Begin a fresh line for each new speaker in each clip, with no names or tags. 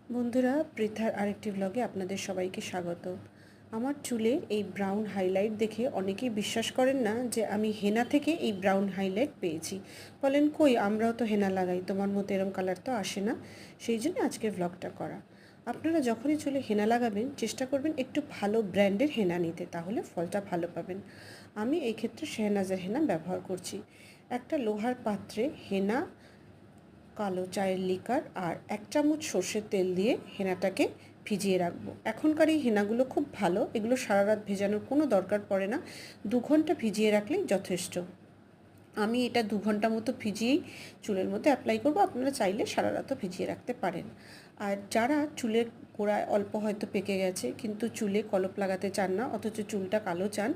বন্ধুরা, পৃথার আরেকটি ব্লগে আপনাদের সবাইকে স্বাগত। আমার চুলে এই ব্রাউন হাইলাইট দেখে অনেকেই বিশ্বাস করেন না যে আমি হেনা থেকে এই ব্রাউন হাইলাইট পেয়েছি। বলেন, কই আমরাও তো হেনা লাগাই, তোমার মতো এরম কালার তো আসে না। সেই জন্য আজকের ব্লগটা করা। আপনারা যখনই চুলে হেনা লাগাবেন চেষ্টা করবেন একটু ভালো ব্র্যান্ডের হেনা নিতে, তাহলে ফলটা ভালো পাবেন। আমি এই ক্ষেত্রে শেহনাজের হেনা ব্যবহার করছি। একটা লোহার পাত্রে হেনা, কালো চায়ের লিকার আর 1 চামচ সর্ষের তেল দিয়ে হেনাটাকে ভিজিয়ে রাখবো। এখনকার এই হেনাগুলো খুব ভালো, এগুলো সারা রাত ভেজানোর কোনো দরকার পড়ে না, 2 ঘন্টা ভিজিয়ে রাখলেই যথেষ্ট। আমি এটা 2 ঘন্টা মতো ভিজিয়েই চুলের মধ্যে অ্যাপ্লাই করব। আপনারা চাইলে সারা রাতও ভিজিয়ে রাখতে পারেন। আর যারা চুলের গোড়ায় অল্প হয়তো পেকে গেছে কিন্তু চুলে কলপ লাগাতে চান না, অথচ চুলটা কালো চান,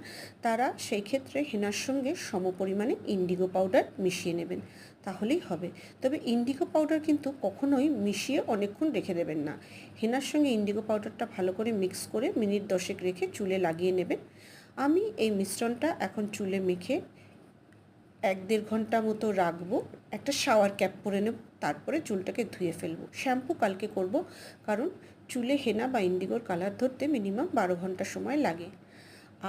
তারা সেই ক্ষেত্রে হেনার সঙ্গে সমপরিমাণে ইন্ডিগো পাউডার মিশিয়ে নেবেন, তাহলেই হবে। তবে ইন্ডিগো পাউডার কিন্তু কখনোই মিশিয়ে অনেকক্ষণ রেখে দেবেন না। হেনার সঙ্গে ইন্ডিগো পাউডারটা ভালো করে মিক্স করে মিনিট 10 রেখে চুলে লাগিয়ে নেবেন। আমি এই মিশ্রণটা এখন চুলে মেখে 1-1.5 ঘন্টা মতো রাখবো। একটা শাওয়ার ক্যাপ পরে নেব, তারপরে চুলটাকে ধুয়ে ফেলবো। শ্যাম্পু কালকে করব, কারণ চুলে হেনা বা ইন্ডিগোর কালার ধরতে মিনিমাম 12 ঘন্টা সময় লাগে।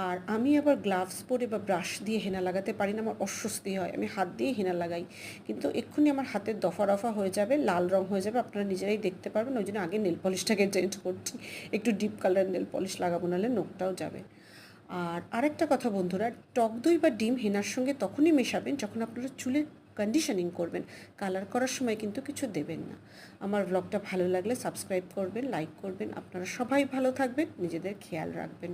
আর আমি আবার গ্লাভস পরে বা ব্রাশ দিয়ে হেনা লাগাতে পারি না, আমার অস্বস্তি হয়। আমি হাত দিয়ে হেনা লাগাই, কিন্তু এক্ষুনি আমার হাতের দফা রফা হয়ে যাবে, লাল রং হয়ে যাবে, আপনারা নিজেরাই দেখতে পারবেন। ওই জন্য আগে নেল পলিশটাকে চেঞ্জ করছি, একটু ডিপ কালার নেল পলিশ লাগাবো, নাহলে নখটাও যাবে। আর আরেকটা কথা বন্ধুরা, টক দই বা ডিম হেনার সঙ্গে তখনই মেশাবেন যখন আপনারা চুলের কন্ডিশনিং করবেন। কালার করার সময় কিন্তু কিছু দেবেন না। আমার ব্লগটা ভালো লাগলে সাবস্ক্রাইব করবেন, লাইক করবেন। আপনারা সবাই ভালো থাকবেন, নিজেদের খেয়াল রাখবেন।